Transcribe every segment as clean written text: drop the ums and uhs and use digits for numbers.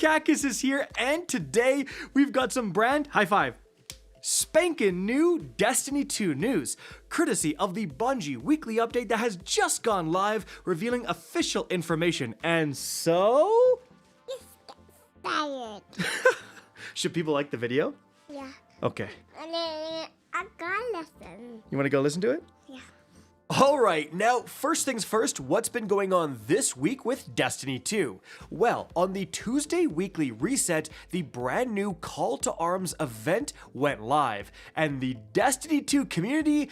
Jackus is here, and today we've got some high five, spankin' new Destiny 2 news, courtesy of the Bungie weekly update that has just gone live, revealing official information. And so... Let's get started. Should people like the video? Yeah. Okay. And then I got listen. You want to go listen to it? Yeah. Alright, now first things first, what's been going on this week with Destiny 2? Well, on the Tuesday weekly reset, the brand new Call to Arms event went live, and the Destiny 2 community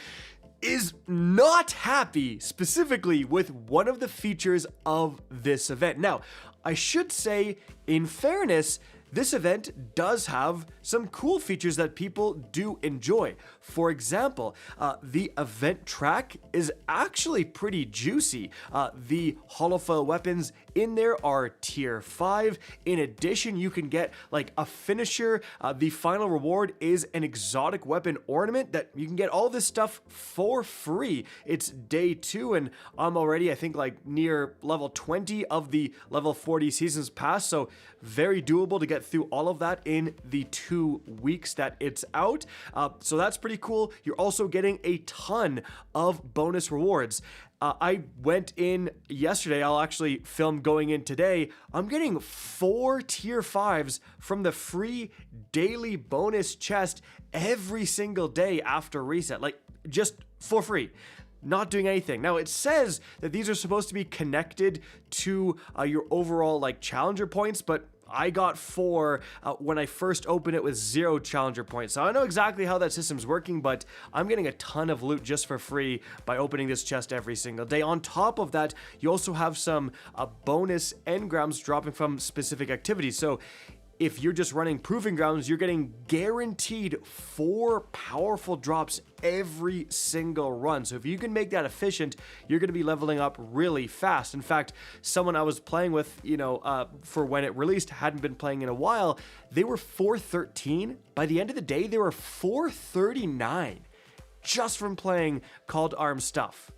is not happy specifically with one of the features of this event. Now, I should say, in fairness, this event does have some cool features that people do enjoy. For example, the event track is actually pretty juicy. The holofoil weapons in there are tier 5. In addition, you can get like a finisher. The final reward is an exotic weapon ornament that you can get all this stuff for free. It's day 2 and I'm already, I think, like near level 20 of the level 40 seasons pass, so very doable to get through all of that in the 2 weeks that it's out. So that's pretty cool. You're also getting a ton of bonus rewards. I went in yesterday. I'll actually film going in today. I'm getting 4 tier 5s from the free daily bonus chest every single day after reset, like just for free. Not doing anything. Now, it says that these are supposed to be connected to your overall like challenger points, but I got 4 when I first opened it with 0 challenger points. So I don't know exactly how that system's working, but I'm getting a ton of loot just for free by opening this chest every single day. On top of that, you also have some bonus engrams dropping from specific activities. So if you're just running Proving Grounds, you're getting guaranteed 4 powerful drops every single run. So if you can make that efficient, you're going to be leveling up really fast. In fact, someone I was playing with, for when it released, hadn't been playing in a while, they were 413. By the end of the day, they were 439 just from playing Call to Arms stuff.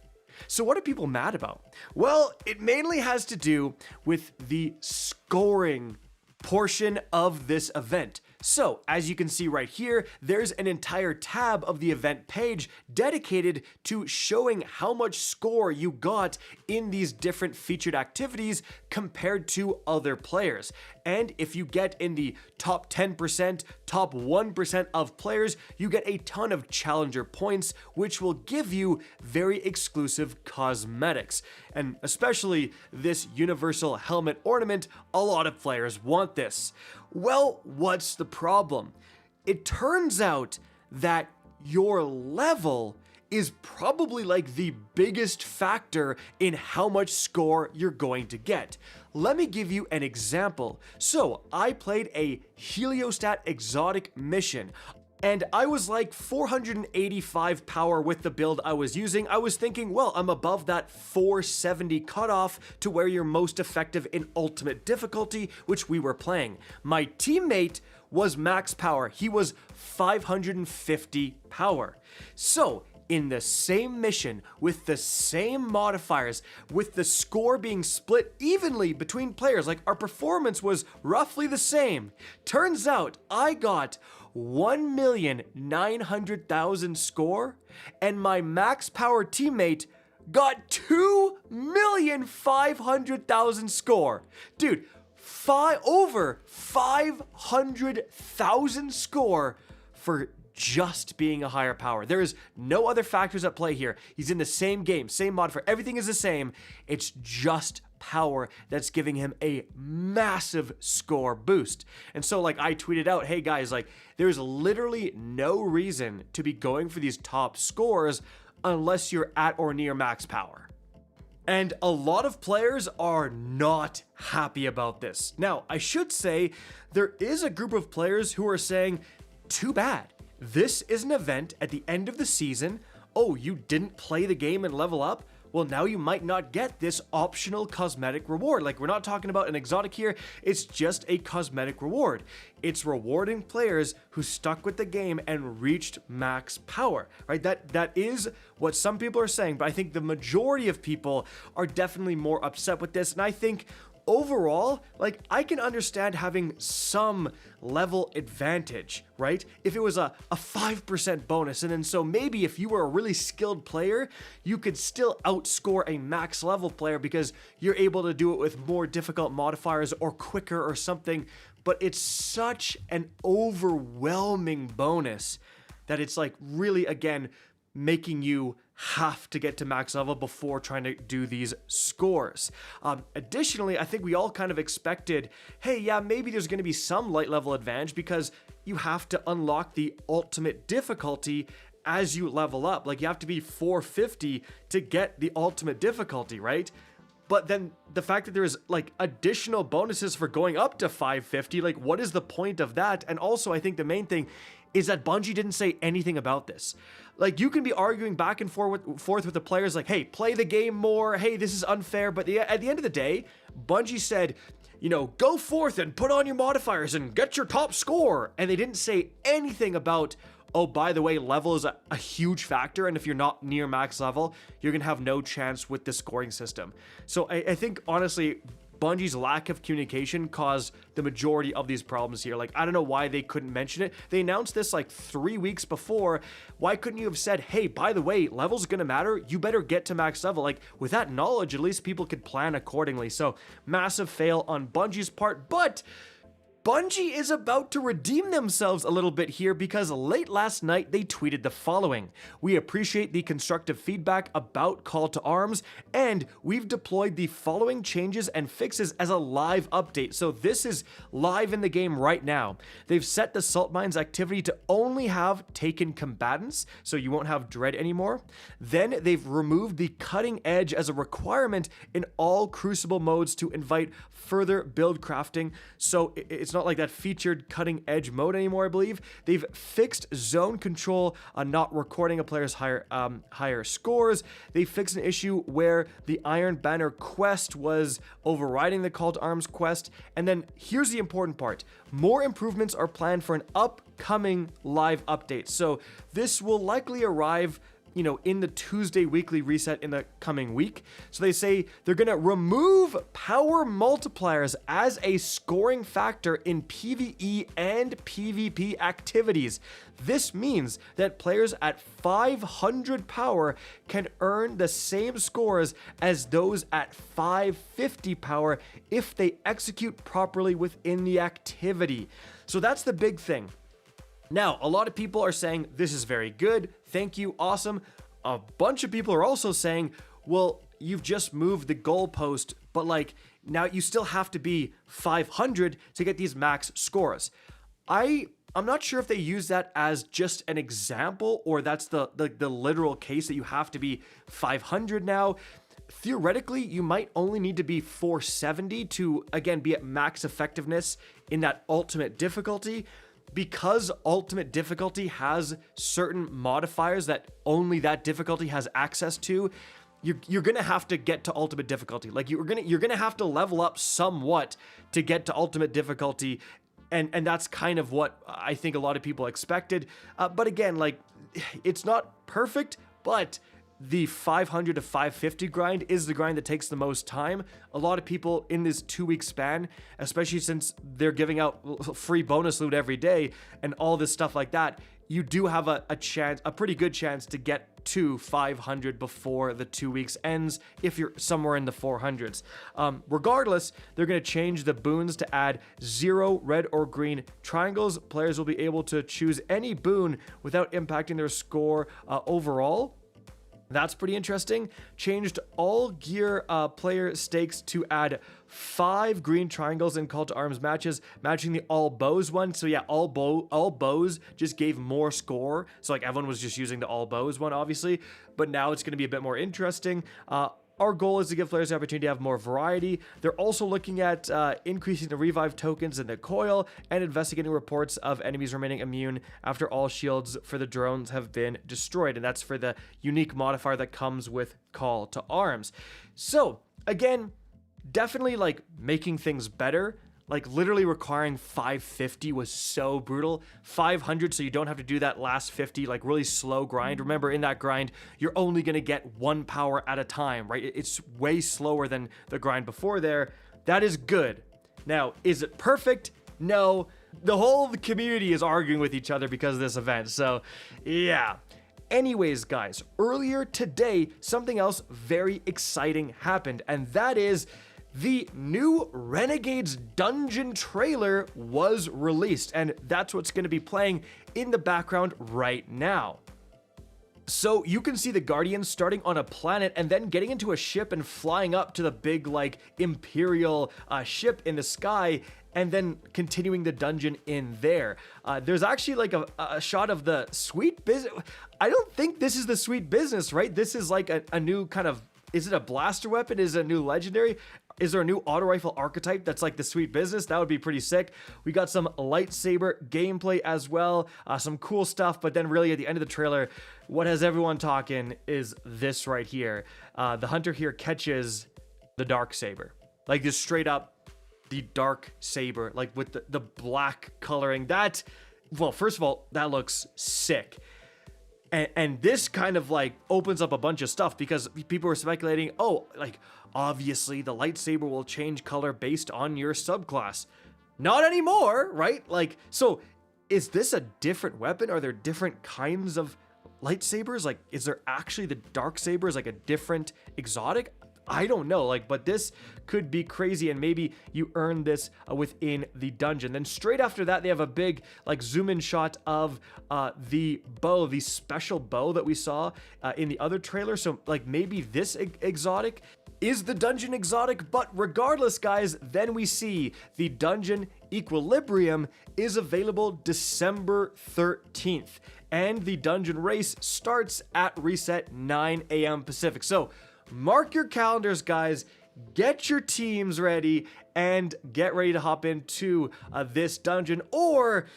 So what are people mad about? Well, it mainly has to do with the scoring portion of this event. So, as you can see right here, there's an entire tab of the event page dedicated to showing how much score you got in these different featured activities compared to other players. And if you get in the top 10%, top 1% of players, you get a ton of challenger points, which will give you very exclusive cosmetics. And especially this universal helmet ornament, a lot of players want this. Well, what's the problem? It turns out that your level is probably like the biggest factor in how much score you're going to get. Let me give you an example. So I played a Heliostat exotic mission, and I was like 485 power with the build I was using. I was thinking, well, I'm above that 470 cutoff to where you're most effective in ultimate difficulty, which we were playing. My teammate was max power. He was 550 power. So in the same mission, with the same modifiers, with the score being split evenly between players, like our performance was roughly the same. Turns out I got 1,900,000 score, and my max power teammate got 2,500,000 score. Dude, over 500,000 score for just being a higher power. There is no other factors at play here. He's in the same game, same modifier, everything is the same. It's just power that's giving him a massive score boost. And so like I tweeted out, hey guys, like there's literally no reason to be going for these top scores unless you're at or near max power. And a lot of players are not happy about this. Now, I should say there is a group of players who are saying, too bad. This is an event at the end of the season. Oh, you didn't play the game and level up? Well, now you might not get this optional cosmetic reward. Like, we're not talking about an exotic here. It's just a cosmetic reward. It's rewarding players who stuck with the game and reached max power, right? That is what some people are saying, but I think the majority of people are definitely more upset with this. And I think overall, like, I can understand having some level advantage, right? If it was a 5% bonus, and then so maybe if you were a really skilled player, you could still outscore a max level player because you're able to do it with more difficult modifiers or quicker or something, but it's such an overwhelming bonus that it's like really, again, making you have to get to max level before trying to do these scores. Additionally, I think we all kind of expected, hey, yeah, maybe there's going to be some light level advantage because you have to unlock the ultimate difficulty as you level up. Like, you have to be 450 to get the ultimate difficulty, right? But then the fact that there's like additional bonuses for going up to 550, like, what is the point of that? And also, I think the main thing is that Bungie didn't say anything about this. Like, you can be arguing back and forth with the players like, hey, play the game more. Hey, this is unfair. But at the end of the day, Bungie said, you know, go forth and put on your modifiers and get your top score. And they didn't say anything about, oh, by the way, level is a huge factor. And if you're not near max level, you're going to have no chance with the scoring system. So I think, honestly, Bungie's lack of communication caused the majority of these problems here. Like, I don't know why they couldn't mention it. They announced this like 3 weeks before. Why couldn't you have said, hey, by the way, level's gonna matter. You better get to max level. Like, with that knowledge, at least people could plan accordingly. So, massive fail on Bungie's part, but Bungie is about to redeem themselves a little bit here because late last night they tweeted the following: "We appreciate the constructive feedback about Call to Arms, and we've deployed the following changes and fixes as a live update." So this is live in the game right now. They've set the Salt Mines activity to only have taken combatants, so you won't have Dread anymore. Then they've removed the Cutting Edge as a requirement in all Crucible modes to invite further build crafting. So it's not like that featured Cutting Edge mode anymore, I believe. They've fixed zone control on not recording a player's higher scores. They fixed an issue where the Iron Banner quest was overriding the Call to Arms quest. And then here's the important part: more improvements are planned for an upcoming live update. So this will likely arrive, you know, in the Tuesday weekly reset in the coming week. So they say they're going to remove power multipliers as a scoring factor in PvE and PvP activities. This means that players at 500 power can earn the same scores as those at 550 power if they execute properly within the activity. So that's the big thing. Now, a lot of people are saying, this is very good, thank you, awesome. A bunch of people are also saying, well, you've just moved the goalpost, but like, now you still have to be 500 to get these max scores. I'm not sure if they use that as just an example, or that's the literal case that you have to be 500 now. Theoretically, you might only need to be 470 to, again, be at max effectiveness in that ultimate difficulty. Because ultimate difficulty has certain modifiers that only that difficulty has access to, you're gonna have to get to ultimate difficulty. Like, you're gonna have to level up somewhat to get to ultimate difficulty, and that's kind of what I think a lot of people expected. But again, like, it's not perfect, but the 500 to 550 grind is the grind that takes the most time. A lot of people in this 2-week span, especially since they're giving out free bonus loot every day and all this stuff like that, you do have a chance, a pretty good chance to get to 500 before the 2 weeks ends if you're somewhere in the 400s. Regardless, they're going to change the boons to add 0 red or green triangles. Players will be able to choose any boon without impacting their score overall. That's pretty interesting. Changed all gear player stakes to add 5 green triangles in Call to Arms matches, matching the all bows one. So yeah, all bows just gave more score. So like, everyone was just using the all bows one, obviously, but now it's going to be a bit more interesting. Our goal is to give players the opportunity to have more variety. They're also looking at increasing the revive tokens in the coil and investigating reports of enemies remaining immune after all shields for the drones have been destroyed. And that's for the unique modifier that comes with Call to Arms. So again, definitely like making things better. Like, literally requiring 550 was so brutal. 500, so you don't have to do that last 50, like, really slow grind. Remember, in that grind, you're only going to get 1 power at a time, right? It's way slower than the grind before there. That is good. Now, is it perfect? No. The whole community is arguing with each other because of this event. So, yeah. Anyways, guys, earlier today, something else very exciting happened, and that is the new Renegades dungeon trailer was released, and that's what's going to be playing in the background right now. So you can see the Guardians starting on a planet and then getting into a ship and flying up to the big, like, Imperial ship in the sky, and then continuing the dungeon in there. There's actually like a shot of the Sweet Business. I don't think this is the Sweet Business, right? This is like a new kind of, is it a blaster weapon? Is it a new legendary? Is there a new auto rifle archetype that's like the Sweet Business? That would be pretty sick. We got some lightsaber gameplay as well, some cool stuff, but then really at the end of the trailer, what has everyone talking is this right here. The hunter here catches the dark saber, like just straight up the dark saber, like with the black coloring. That, well, first of all, that looks sick. And this kind of like opens up a bunch of stuff because people were speculating, oh, like obviously the lightsaber will change color based on your subclass. Not anymore, right? Like, so is this a different weapon? Are there different kinds of lightsabers? Like, is there actually the dark saber is like a different exotic? I don't know, like, but this could be crazy, and maybe you earn this within the dungeon. Then straight after that, they have a big, like, zoom-in shot of the bow, the special bow that we saw in the other trailer. So, like, maybe this exotic is the dungeon exotic, but regardless, guys, then we see the dungeon Equilibrium is available December 13th, and the dungeon race starts at reset 9 a.m. Pacific. So, mark your calendars, guys. Get your teams ready and get ready to hop into this dungeon. Or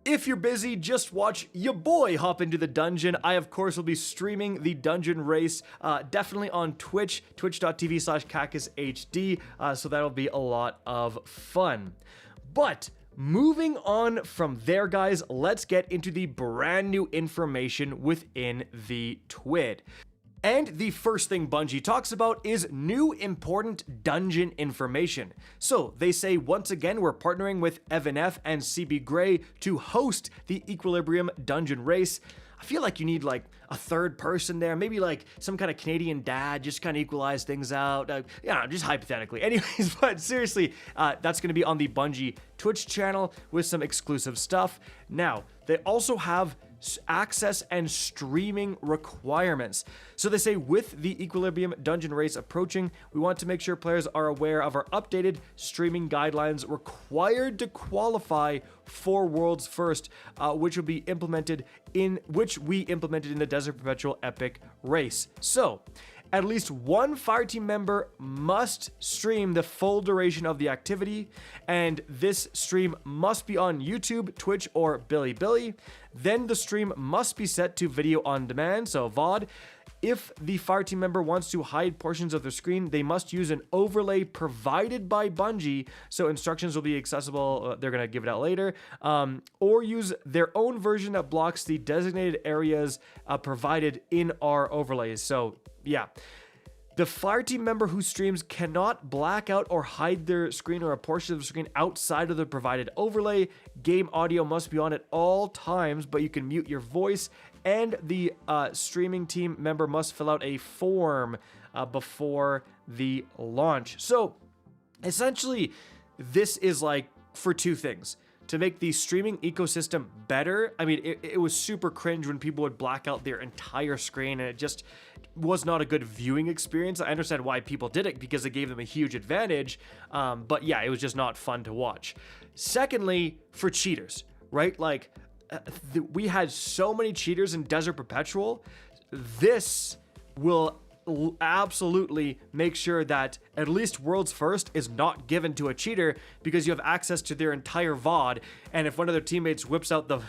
if you're busy, just watch your boy hop into the dungeon. I, of course, will be streaming the dungeon race definitely on Twitch, twitch.tv/CactusHD. So that'll be a lot of fun. But moving on from there, guys, let's get into the brand new information within the TWID. And the first thing Bungie talks about is new important dungeon information. So they say, once again, we're partnering with Evan F and CB Gray to host the Equilibrium dungeon race. I feel like you need like a third person there, maybe like some kind of Canadian dad, just kind of equalize things out. Yeah, just hypothetically. Anyways, but seriously, that's going to be on the Bungie Twitch channel with some exclusive stuff. Now, they also have access and streaming requirements. So they say, with the Equilibrium dungeon race approaching, we want to make sure players are aware of our updated streaming guidelines required to qualify for Worlds First, which we implemented in the Desert Perpetual Epic race. So at least one fireteam member must stream the full duration of the activity, and this stream must be on YouTube, Twitch, or Bilibili. Then the stream must be set to video on demand, so VOD. If the fireteam member wants to hide portions of their screen, they must use an overlay provided by Bungie, so instructions will be accessible, they're going to give it out later, or use their own version that blocks the designated areas provided in our overlays. So yeah, the fireteam member who streams cannot black out or hide their screen or a portion of the screen outside of the provided overlay. Game audio must be on at all times, but you can mute your voice, and the streaming team member must fill out a form before the launch. So essentially, this is like for two things. To make the streaming ecosystem better. I mean, it was super cringe when people would black out their entire screen, and it just was not a good viewing experience. I understand why people did it, because it gave them a huge advantage, but yeah, it was just not fun to watch. Secondly, for cheaters, right? Like, we had so many cheaters in Desert Perpetual. This will absolutely make sure that at least Worlds First is not given to a cheater, because you have access to their entire VOD, and if one of their teammates whips out the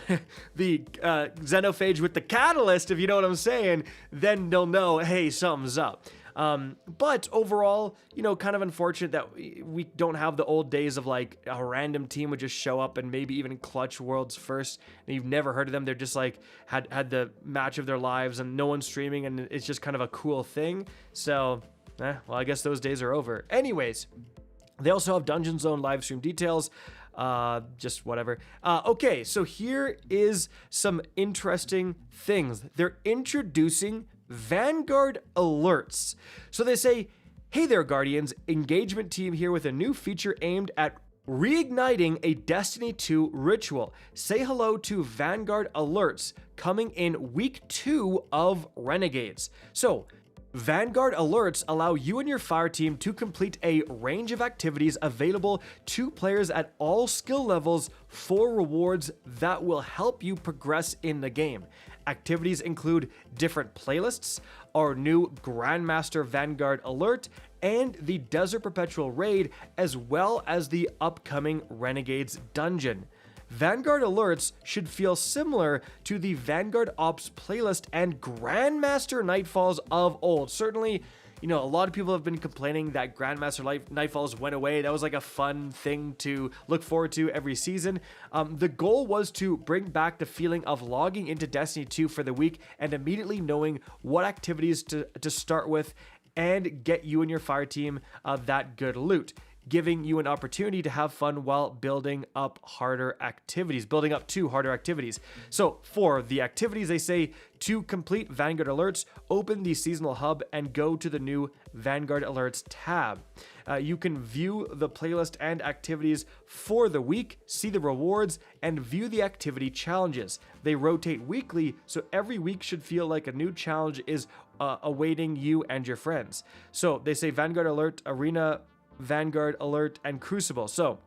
Xenophage with the catalyst, if you know what I'm saying, then they'll know, hey, something's up. But overall, you know, kind of unfortunate that we don't have the old days of like a random team would just show up and maybe even clutch Worlds First, and you've never heard of them. They're just like had the match of their lives and no one's streaming, and it's just kind of a cool thing. So, well, I guess those days are over. Anyways, They also have Dungeon Zone live stream details, just whatever. Okay, so here is some interesting things. They're introducing Vanguard alerts. So they say, hey there, Guardians, engagement team here with a new feature aimed at reigniting a Destiny 2 ritual. Say hello to Vanguard alerts coming in week 2 of Renegades. So, Vanguard alerts allow you and your fire team to complete a range of activities available to players at all skill levels for rewards that will help you progress in the game. Activities include different playlists, our new Grandmaster Vanguard alert, and the Desert Perpetual raid, as well as the upcoming Renegades dungeon. Vanguard alerts should feel similar to the Vanguard Ops playlist and Grandmaster Nightfalls of old. Certainly, you know, a lot of people have been complaining that Grandmaster Nightfalls went away. That was like a fun thing to look forward to every season. The goal was to bring back the feeling of logging into Destiny 2 for the week and immediately knowing what activities to start with and get you and your fire team that good loot, giving you an opportunity to have fun while building up to harder activities. So for the activities, they say to complete Vanguard alerts, open the seasonal hub and go to the new Vanguard alerts tab. You can view the playlist and activities for the week, see the rewards, and view the activity challenges. They rotate weekly, so every week should feel like a new challenge is awaiting you and your friends. So they say Vanguard alert, Arena, Vanguard alert, and Crucible. So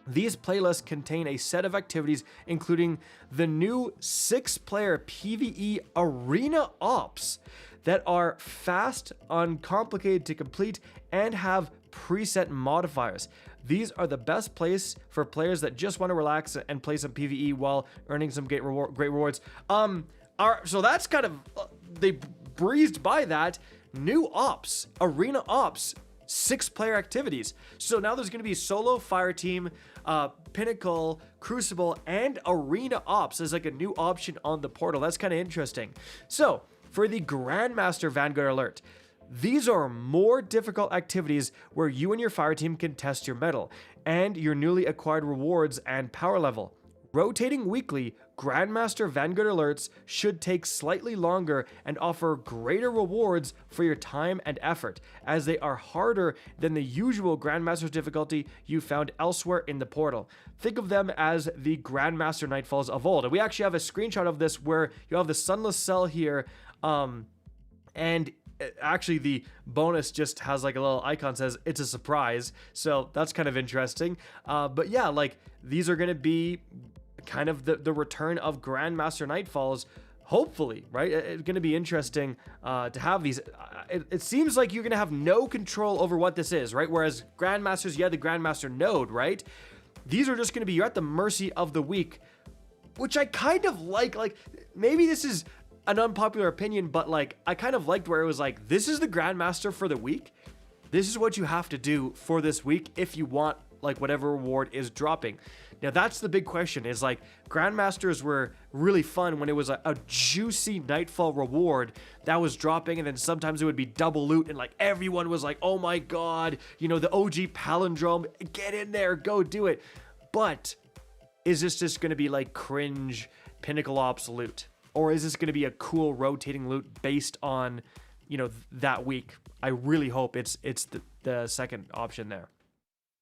these playlists contain a set of activities including the new 6-player PvE Arena Ops that are fast, uncomplicated to complete, and have preset modifiers. These are the best place for players that just want to relax and play some PvE while earning some great rewards. So that's kind of, they breezed by that. New ops, Arena Ops, 6-player activities. So now there's going to be solo, fire team, Pinnacle, Crucible, and Arena Ops as like a new option on the portal. That's kind of interesting. So for the Grandmaster Vanguard alert, these are more difficult activities where you and your fire team can test your mettle and your newly acquired rewards and power level. Rotating weekly, Grandmaster Vanguard alerts should take slightly longer and offer greater rewards for your time and effort, as they are harder than the usual Grandmaster's difficulty you found elsewhere in the portal. Think of them as the Grandmaster Nightfalls of old. And we actually have a screenshot of this where you have the Sunless Cell here, and actually the bonus just has like a little icon says it's a surprise, so that's kind of interesting. But yeah, like these are going to be kind of the return of Grandmaster Nightfalls, hopefully, right? It's going to be interesting to have these. It seems like you're going to have no control over what this is, right? Whereas Grandmasters, you had the Grandmaster node, right? These are just going to be, you're at the mercy of the week, which I kind of like. Like, maybe this is an unpopular opinion, but like, I kind of liked where it was like, this is the Grandmaster for the week. This is what you have to do for this week if you want like whatever reward is dropping. Now that's the big question, is like Grandmasters were really fun when it was a juicy Nightfall reward that was dropping, and then sometimes it would be double loot and like everyone was like, oh my god, you know, the OG palindrome, get in there, go do it. But is this just going to be like cringe Pinnacle Ops loot? Or is this going to be a cool rotating loot based on, you know, that week? I really hope it's the second option there.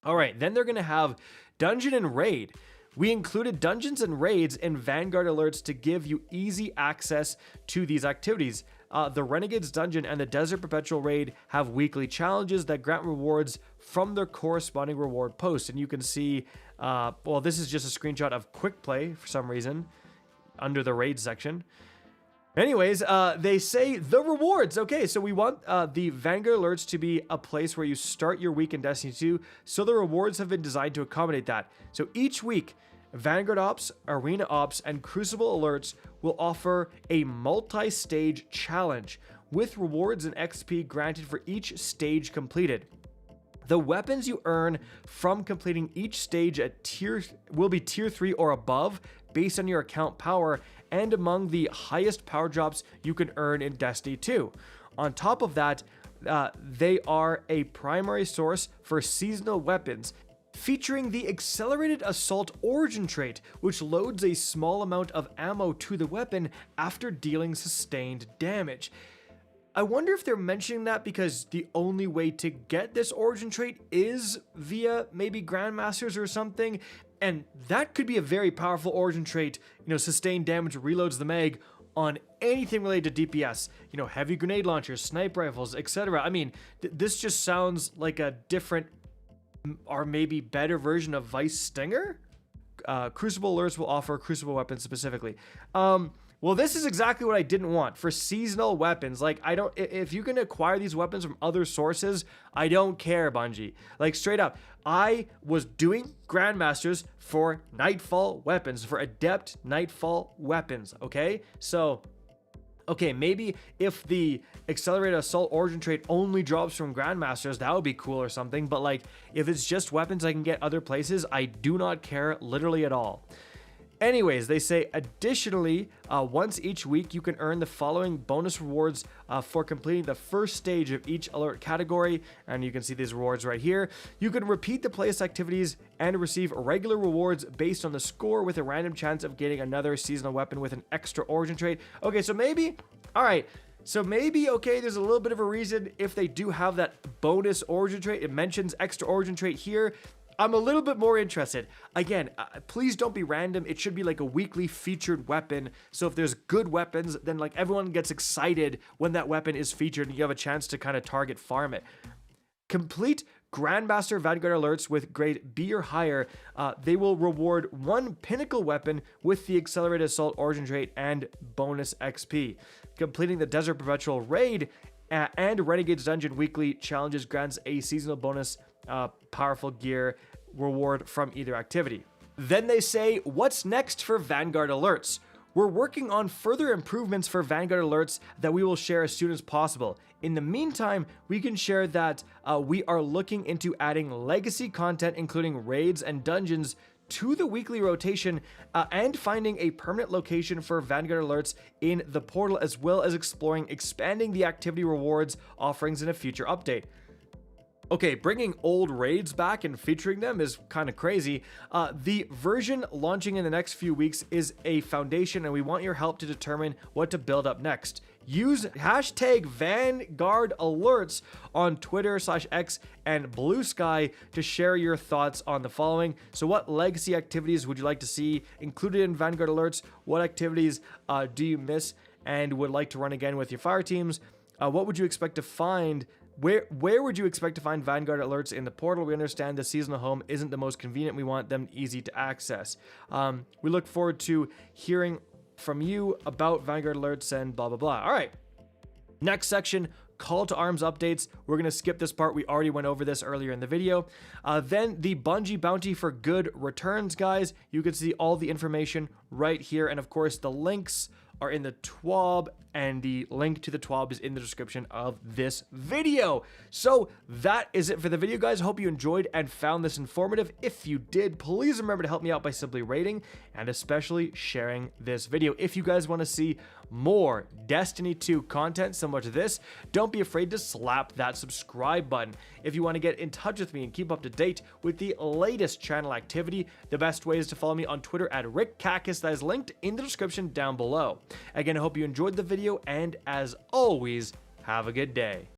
All right, then they're going to have Dungeon and Raid. We included dungeons and raids in Vanguard alerts to give you easy access to these activities. The Renegades Dungeon and the Desert Perpetual Raid have weekly challenges that grant rewards from their corresponding reward posts. And you can see, well, this is just a screenshot of Quick Play for some reason under the raid section. Anyways, they say the rewards. Okay, so we want the Vanguard alerts to be a place where you start your week in Destiny 2, so the rewards have been designed to accommodate that. So each week, Vanguard Ops, Arena Ops, and Crucible alerts will offer a multi-stage challenge with rewards and XP granted for each stage completed. The weapons you earn from completing each stage will be tier 3 or above based on your account power and among the highest power drops you can earn in Destiny 2. On top of that, they are a primary source for seasonal weapons, featuring the Accelerated Assault Origin trait, which loads a small amount of ammo to the weapon after dealing sustained damage. I wonder if they're mentioning that because the only way to get this origin trait is via maybe Grandmasters or something, and that could be a very powerful origin trait. You know, sustained damage reloads the mag on anything related to DPS, you know, heavy grenade launchers, sniper rifles, etc. I mean, this just sounds like a different or maybe better version of Vice Stinger. Crucible alerts will offer Crucible weapons specifically. Well, this is exactly what I didn't want for seasonal weapons. Like, if you can acquire these weapons from other sources, I don't care, Bungie. Like, straight up, I was doing Grandmasters for Nightfall weapons, for Adept Nightfall weapons, okay? So, okay, maybe if the Accelerated Assault Origin trait only drops from Grandmasters, that would be cool or something. But, like, if it's just weapons I can get other places, I do not care literally at all. Anyways, they say, additionally, once each week, you can earn the following bonus rewards for completing the first stage of each alert category. And you can see these rewards right here. You can repeat the playlist activities and receive regular rewards based on the score with a random chance of getting another seasonal weapon with an extra origin trait. Okay, so maybe, all right. So maybe, okay, there's a little bit of a reason if they do have that bonus origin trait. It mentions extra origin trait here. I'm a little bit more interested. Again, please don't be random. It should be like a weekly featured weapon. So if there's good weapons, then like everyone gets excited when that weapon is featured and you have a chance to kind of target farm it. Complete Grandmaster Vanguard alerts with grade B or higher. They will reward one pinnacle weapon with the Accelerated Assault Origin trait and bonus XP. Completing the Desert Perpetual raid and Renegades Dungeon weekly challenges grants a seasonal bonus powerful gear reward from either activity. Then they say, what's next for Vanguard alerts? We're working on further improvements for Vanguard alerts that we will share as soon as possible. In the meantime, we can share that we are looking into adding legacy content, including raids and dungeons, to the weekly rotation and finding a permanent location for Vanguard alerts in the portal, as well as expanding the activity rewards offerings in a future update. Okay, bringing old raids back and featuring them is kind of crazy. The version launching in the next few weeks is a foundation, and we want your help to determine what to build up next. Use hashtag Vanguard alerts on Twitter/X and Blue Sky to share your thoughts on the following. So what legacy activities would you like to see included in Vanguard alerts? What activities do you miss and would like to run again with your fire teams? What would you expect to find? Where would you expect to find Vanguard alerts in the portal? We understand the seasonal home isn't the most convenient. We want them easy to access. We look forward to hearing from you about Vanguard alerts and blah, blah, blah. All right. Next section, call to arms updates. We're going to skip this part. We already went over this earlier in the video. Then the Bungie bounty for good returns, guys. You can see all the information right here. And of course, the links are in the TWAB, and the link to the TWAB is in the description of this video. So that is it for the video, guys. Hope you enjoyed and found this informative. If you did, please remember to help me out by simply rating and especially sharing this video. If you guys want to see more Destiny 2 content similar to this, don't be afraid to slap that subscribe button. If you want to get in touch with me and keep up to date with the latest channel activity, the best way is to follow me on Twitter at RickCacus. That is linked in the description down below. Again, I hope you enjoyed the video, and as always, have a good day.